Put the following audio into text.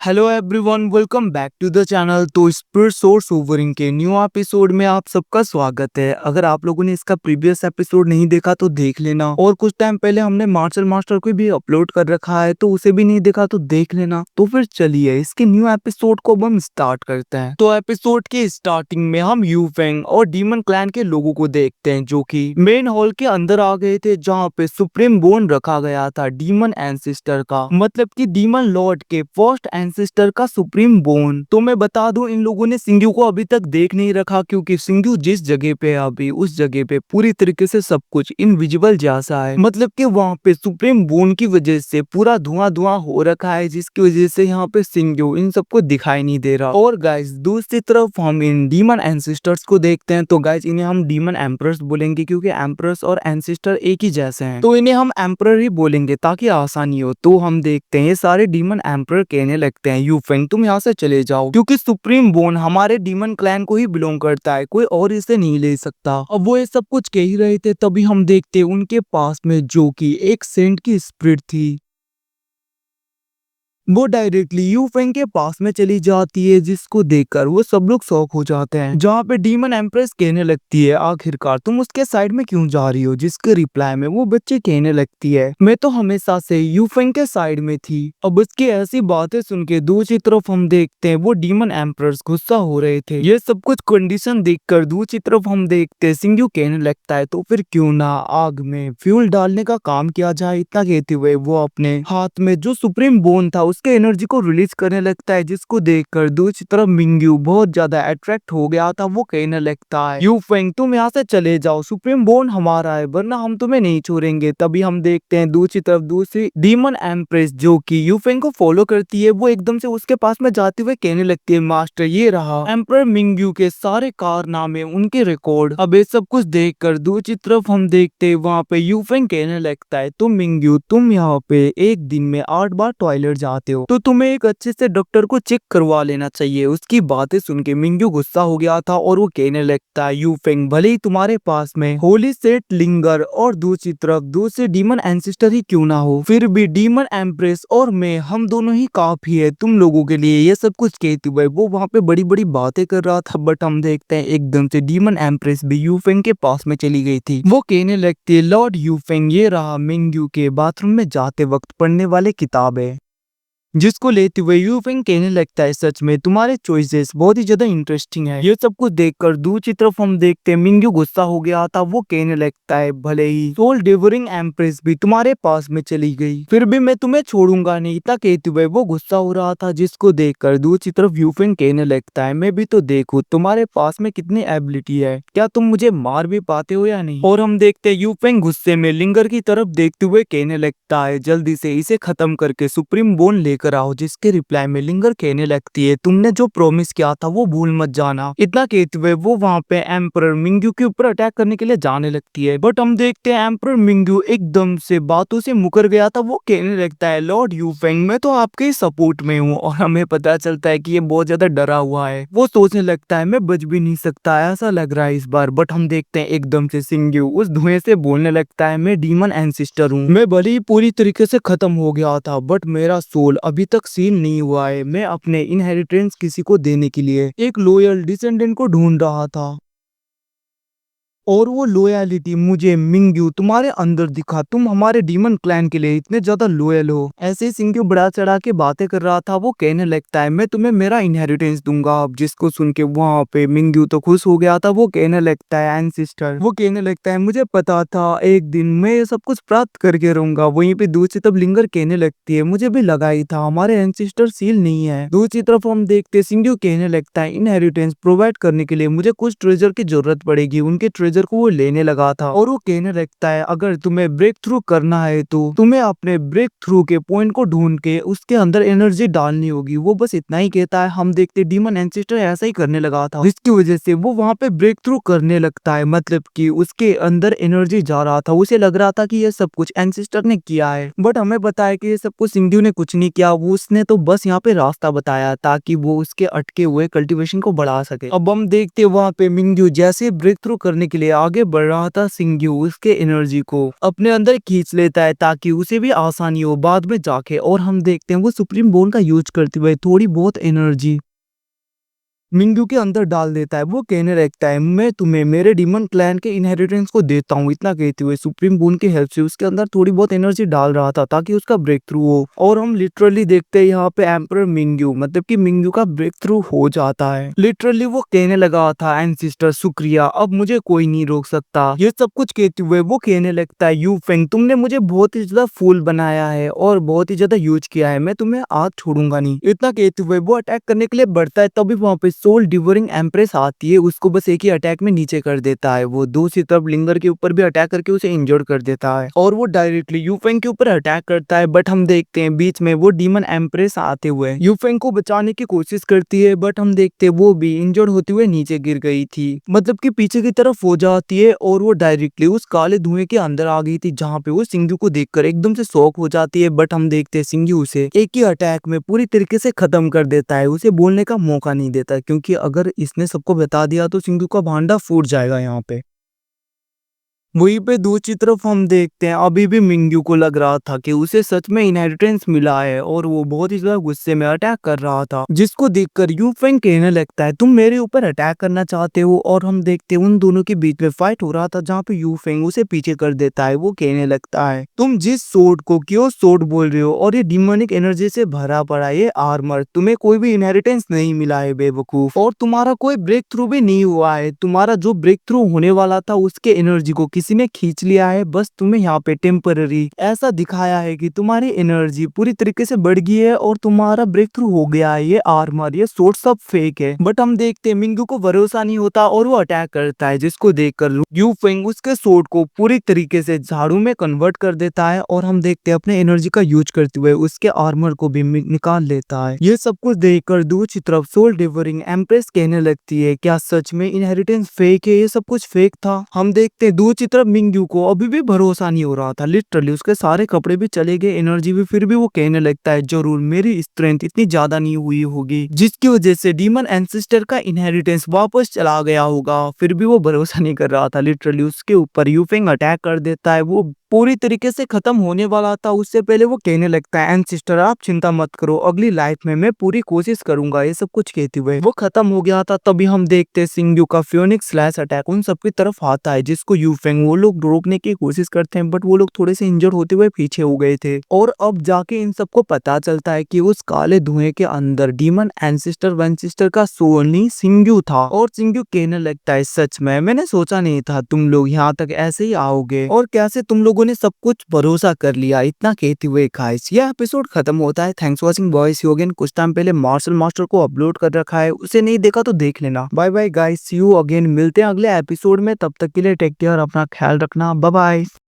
Hello everyone, welcome back to the channel. तो spirit source ओवरिंग के न्यू एपिसोड में आप सबका स्वागत है। अगर आप लोगों ने इसका प्रीवियस एपिसोड नहीं देखा तो देख लेना, और कुछ टाइम पहले हमने मार्शल मास्टर को भी अपलोड कर रखा है, तो उसे भी नहीं देखा तो देख लेना। तो फिर चलिए इसके न्यू एपिसोड को हम स्टार्ट करते हैं। तो एपिसोड के स्टार्टिंग में हम यू फेंग और डीमन क्लैन के लोगों को देखते हैं, जो कि मेन हॉल के अंदर आ गए थे, जहाँ पे सुप्रीम बोन रखा गया था डीमन एंसेस्टर का, मतलब कि डीमन लॉर्ड के फर्स्ट एंसेस्टर का सुप्रीम बोन। तो मैं बता दूं, इन लोगों ने सिंग्यू को अभी तक देख नहीं रखा, क्योंकि सिंग्यू जिस जगह पे है अभी, उस जगह पे पूरी तरीके से सब कुछ इनविजिबल जैसा है। मतलब कि वहाँ पे सुप्रीम बोन की वजह से पूरा धुआं धुआं हो रखा है, जिसकी वजह से यहाँ पे सिंग्यू इन सबको दिखाई नहीं दे रहा। और गाइस दूसरी तरफ हम इन डीमन एंसेस्टर्स को देखते हैं। तो गाइस इन्हें हम डीमन एम्परर्स बोलेंगे, क्योंकि एम्परर्स और एंसेस्टर एक ही जैसे हैं, तो इन्हें हम एम्परर ही बोलेंगे ताकि आसानी हो। तो हम देखते हैं ये सारे डीमन एम्परर कहने लगते हैं, यू फेंग तुम यहाँ से चले जाओ, क्योंकि सुप्रीम बोन हमारे डीमन क्लैन को ही बिलोंग करता है, कोई और इसे नहीं ले सकता। अब वो ये सब कुछ कह ही रहे थे, तभी हम देखते हैं उनके पास में जो कि एक सेंट की स्पिरिट थी, वो डायरेक्टली यू फेंग के पास में चली जाती है, जिसको देखकर वो सब लोग शॉक हो जाते हैं। जहाँ पे डीमन एम्प्रेस कहने लगती है, आखिरकार तुम उसके साइड में क्यों जा रही हो? जिसके रिप्लाई में वो बच्चे कहने लगती है, मैं तो हमेशा से यू फेंग के साइड में थी। अब उसकी ऐसी बातें सुन के दूसरी तरफ हम देखते हैं वो डीमन एम्प्रेस गुस्सा हो रहे थे। ये सब कुछ कंडीशन देखकर दूसरी तरफ हम देखते हैं सिंग्यू कहने लगता है, तो फिर क्यों ना आग में फ्यूल डालने का काम किया जाए। इतना कहते हुए वो अपने हाथ में जो सुप्रीम बोन था उसके एनर्जी को रिलीज करने लगता है, जिसको देखकर दूसरी तरफ मिंग्यू बहुत ज्यादा अट्रैक्ट हो गया था। वो कहने लगता है, यू फेंग तुम यहाँ से चले जाओ, सुप्रीम बोन हमारा है, वरना हम तुम्हें नहीं छोड़ेंगे। तभी हम देखते हैं दूसरी तरफ दूसरी डीमन एम्प्रेस जो कि यू फेंग को फॉलो करती है, वो एकदम से उसके पास में जाते हुए कहने लगती है, मास्टर ये रहा एम्परर मिंग्यू के सारे कारनामे, उनके रिकॉर्ड। अब ये सब कुछ देखकर दूसरी तरफ हम देखते हैं वहाँ पे यू फेंग कहने लगता है, तुम मिंग्यू तुम यहाँ पे एक दिन में 8 बार टॉयलेट जाते हो, तो तुम्हें एक अच्छे से डॉक्टर को चेक करवा लेना चाहिए। उसकी बातें सुन के मिंग्यू गुस्सा हो गया था, और वो कहने लगता है, यू फेंग भले ही तुम्हारे पास में होली सेट लिंगर और दूसरी तरफ दूसरे डीमन एंसेस्टर ही क्यों ना हो, फिर भी डीमन एम्प्रेस और मैं हम दोनों ही काफी है तुम लोगों के लिए। ये सब कुछ कहते हुए वो वहाँ पे बड़ी बड़ी बातें कर रहा था, बट हम देखते हैं एकदम से डीमन एम्प्रेस भी यू फेंग के पास में चली गई थी। वो कहने लगती है, लॉर्ड यू फेंग ये रहा मिंग्यू के बाथरूम में जाते वक्त पढ़ने वाले किताब है। जिसको लेते हुए यू फेंग कहने लगता है, सच में तुम्हारे चॉइसेस बहुत ही ज्यादा इंटरेस्टिंग है। ये सब कुछ देखकर दूसरी तरफ हम देखते हैं मिंग्यू गुस्सा हो गया था। वो कहने लगता है, भले ही सोल डेवरिंग एम्प्रेस भी तुम्हारे पास में चली गई, फिर भी मैं तुम्हें छोड़ूंगा नहीं। इतना कहते हुए वो गुस्सा हो रहा था, जिसको देखकर दूसरी तरफ यू फेंग कहने लगता है, मैं भी तो देखूं तुम्हारे पास में कितनी एबिलिटी है, क्या तुम मुझे मार भी पाते हो या नहीं। और हम देखते हैं यू फेंग गुस्से में लिंगर की तरफ देखते हुए कहने लगता है, जल्दी से इसे खत्म करके सुप्रीम बोन लेकर आओ। जिसके रिप्लाई में लिंगर कहने लगती है, तुमने जो प्रॉमिस किया था वो भूल मत जाना। इतना कहते हुए वो वहाँ पे एम्परर मिंग्यू के ऊपर अटैक करने के लिए जाने लगती है, बट हम देखते हैं एम्परर मिंग्यू एकदम से बातों से मुकर गया था। वो कहने लगता है, लॉर्ड यू फेंग मैं तो आपके सपोर्ट में हूँ। और हमें पता चलता है कि ये बहुत ज्यादा डरा हुआ है। वो सोचने लगता है, मैं बच भी नहीं सकता ऐसा लग रहा है इस बार। बट हम देखते हैं एकदम से सिंग्यू उस धुएं से बोलने लगता है, मैं डीमन एंसेस्टर हूँ, मैं भले ही पूरी तरीके से खत्म हो गया था, बट मेरा सोल अभी तक सील नहीं हुआ है। मैं अपने इनहेरिटेंस किसी को देने के लिए एक लॉयल डिसेंडेंट को ढूंढ रहा था, और वो लॉयलिटी मुझे मिंग्यू तुम्हारे अंदर दिखा। तुम हमारे डीमन क्लैन के लिए इतने ज्यादा लॉयल हो। ऐसे ही सिंग्यू बड़ा चढ़ा के बातें कर रहा था। वो कहने लगता है, मैं तुम्हें मेरा इनहेरिटेंस दूंगा। अब जिसको सुन के वहाँ पे मिंग्यू तो खुश हो गया था। वो कहने लगता है, एंसेस्टर वो कहने लगता है, मुझे पता था एक दिन मैं ये सब कुछ प्राप्त करके रहूंगा। वहीं पे दूसरी तरफ लिंगर कहने लगती है, मुझे भी लगा ही था हमारे एंसेस्टर सील नहीं है। दूसरी तरफ हम देखते सिंग्यू कहने लगता है, इनहेरिटेंस प्रोवाइड करने के लिए मुझे कुछ ट्रेजर की जरूरत पड़ेगी। उनके ट्रेजर को वो लेने लगा था, और वो कहने लगता है, अगर तुम्हें ब्रेक थ्रू करना है तो तुम्हें अपने ब्रेक थ्रू के पॉइंट को ढूंढ के उसके अंदर एनर्जी डालनी होगी। वो बस इतना ही कहता है। हम देखते डीमन एंसेस्टर ऐसा ही करने लगा था, जिसकी वजह से वो वहाँ पे ब्रेक थ्रू करने लगता है, मतलब कि उसके अंदर एनर्जी जा रहा था। उसे लग रहा था कि ये सब कुछ एंसेस्टर ने किया है, बट हमें बताया कि ये सब कुछ सिंग्यू ने कुछ नहीं किया। वो उसने तो बस यहाँ पे रास्ता बताया ताकि वो उसके अटके हुए कल्टीवेशन को बढ़ा सके। अब हम देखते वहाँ पे मिंग्यू जैसे ब्रेक थ्रू करने के लिए के आगे बढ़ रहा था, सिंग्यू उसके एनर्जी को अपने अंदर खींच लेता है ताकि उसे भी आसानी हो बाद में जाके। और हम देखते हैं वो सुप्रीम बोन का यूज करते हुए थोड़ी बहुत एनर्जी मिंगू के अंदर डाल देता है। वो कहने लगता है मैं तुम्हें मेरे डीमन क्लैन के इनहेरिटेंस को देता हूँ। इतना कहते हुए सुप्रीम बून की हेल्प से उसके अंदर थोड़ी बहुत एनर्जी डाल रहा था ताकि उसका ब्रेक थ्रू हो। और हम लिटरली देखते हैं यहाँ पे एम्परर मिंगू मतलब कि मिंगू का ब्रेक थ्रू हो जाता है। लिटरली वो कहने लगा था एंसिस्टर शुक्रिया, अब मुझे कोई नहीं रोक सकता। ये सब कुछ कहते हुए वो कहने लगता है यू फेंग तुमने मुझे बहुत ही ज्यादा फूल बनाया है और बहुत ही ज्यादा यूज किया है, मैं तुम्हें आज छोड़ूंगा नहीं। इतना कहते हुए वो अटैक करने के लिए बढ़ता है, तभी वहाँ पे सोल डिवरिंग एम्प्रेस आती है, उसको बस एक ही अटैक में नीचे कर देता है। वो दूसरी तरफ लिंगर के ऊपर भी अटैक करके उसे इंजर्ड कर देता है और वो डायरेक्टली यूफेंग के ऊपर अटैक करता है। बट हम देखते हैं बीच में वो डीमन एम्प्रेस आते हुए यूफेंग को बचाने की कोशिश करती है, बट हम देखते हैं वो भी इंजर्ड होते हुए नीचे गिर गई थी, मतलब कि पीछे की तरफ हो जाती है और वो डायरेक्टली उस काले धुएं के अंदर आ गई थी जहाँ पे वो सिंग्यू को देखकर एकदम से शॉक हो जाती है। बट हम देखते हैं सिंग्यू उसे एक ही अटैक में पूरी तरीके से खत्म कर देता है, उसे बोलने का मौका नहीं देता क्योंकि अगर इसने सबको बता दिया तो सिंधु का भांडा फूट जाएगा यहाँ पे। वहीं पे दूसरी तरफ हम देखते हैं अभी भी मिंग्यू को लग रहा था कि उसे सच में इनहेरिटेंस मिला है और वो बहुत ही ज्यादा गुस्से में अटैक कर रहा था, जिसको देखकर यूफेंग कहने लगता है तुम मेरे ऊपर अटैक करना चाहते हो। और हम देखते हैं उन दोनों के बीच में फाइट हो रहा था जहाँ पे यूफेंग उसे पीछे कर देता है। वो कहने लगता है तुम जिस सोर्ड को क्यों सोर्ड बोल रहे हो और ये डिमोनिक एनर्जी से भरा पड़ा ये आर्मर, तुम्हें कोई भी इनहेरिटेंस नहीं मिला है बेवकूफ, और तुम्हारा कोई ब्रेक थ्रू भी नहीं हुआ है। तुम्हारा जो ब्रेक थ्रू होने वाला था उसके एनर्जी को किसी ने खींच लिया है, बस तुम्हें यहाँ पे टेम्पररी ऐसा दिखाया है कि तुम्हारी एनर्जी पूरी तरीके से बढ़ गई है और तुम्हारा ब्रेक थ्रू हो गया है। ये आर्मर ये सोर्ड सब फेक है। बट हम देखते हैं मिंगू को भरोसा नहीं होता और वो अटैक करता है, जिसको देखकर यू फेंग उसके सोर्ड को पूरी तरीके से झाड़ू में कन्वर्ट कर देता है और हम देखते हैं अपने एनर्जी का यूज करते हुए उसके आर्मर को भी निकाल लेता है। ये सब कुछ देखकर दूसरी तरफ सोल डिवरिंग एम्प्रेस कहने लगती है क्या सच में इनहेरिटेंस फेक है, ये सब कुछ फेक था। हम देखते हैं दूसरी तरफ मिंग्यू को अभी भी भरोसा नहीं हो रहा था, लिटरली उसके सारे कपड़े भी चले गए, एनर्जी भी, फिर भी वो कहने लगता है जरूर मेरी स्ट्रेंथ इतनी ज्यादा नहीं हुई होगी जिसकी वजह से डीमन एंसेस्टर का इनहेरिटेंस वापस चला गया होगा। फिर भी वो भरोसा नहीं कर रहा था, लिटरली उसके ऊपर यूफेंग अटैक कर देता है। वो पूरी तरीके से खत्म होने वाला था, उससे पहले वो कहने लगता है एंसिस्टर आप चिंता मत करो, अगली लाइफ में मैं पूरी कोशिश करूंगा। ये सब कुछ कहते हुए वो खत्म हो गया था। तभी हम देखते हैं सिंग्यू का फ्योनिक्स स्लैश अटैक उन सबकी तरफ आता है, जिसको यूफेंग वो लोग रोकने की कोशिश करते हैं, बट वो लोग थोड़े से इंजर्ड होते हुए पीछे हो गए थे। और अब जाके इन सबको पता चलता है कि उस काले धुएं के अंदर डीमन एंसिस्टर वेंसिस्टर का सोल नहीं सिंग्यू था। और सिंग्यू कहने लगता है सच में मैंने सोचा नहीं था तुम लोग यहाँ तक ऐसे ही आओगे और कैसे तुम लोगों ने सब कुछ भरोसा कर लिया। इतना कहते हुए गाइस ये एपिसोड खत्म होता है। Thanks for watching boys. योगेन कुछ टाइम पहले मार्शल मास्टर को अपलोड कर रखा है, उसे नहीं देखा तो देख लेना। Bye bye guys, see you again, मिलते हैं अगले एपिसोड में, तब तक के लिए टेक केयर, अपना ख्याल रखना, बाय बाय।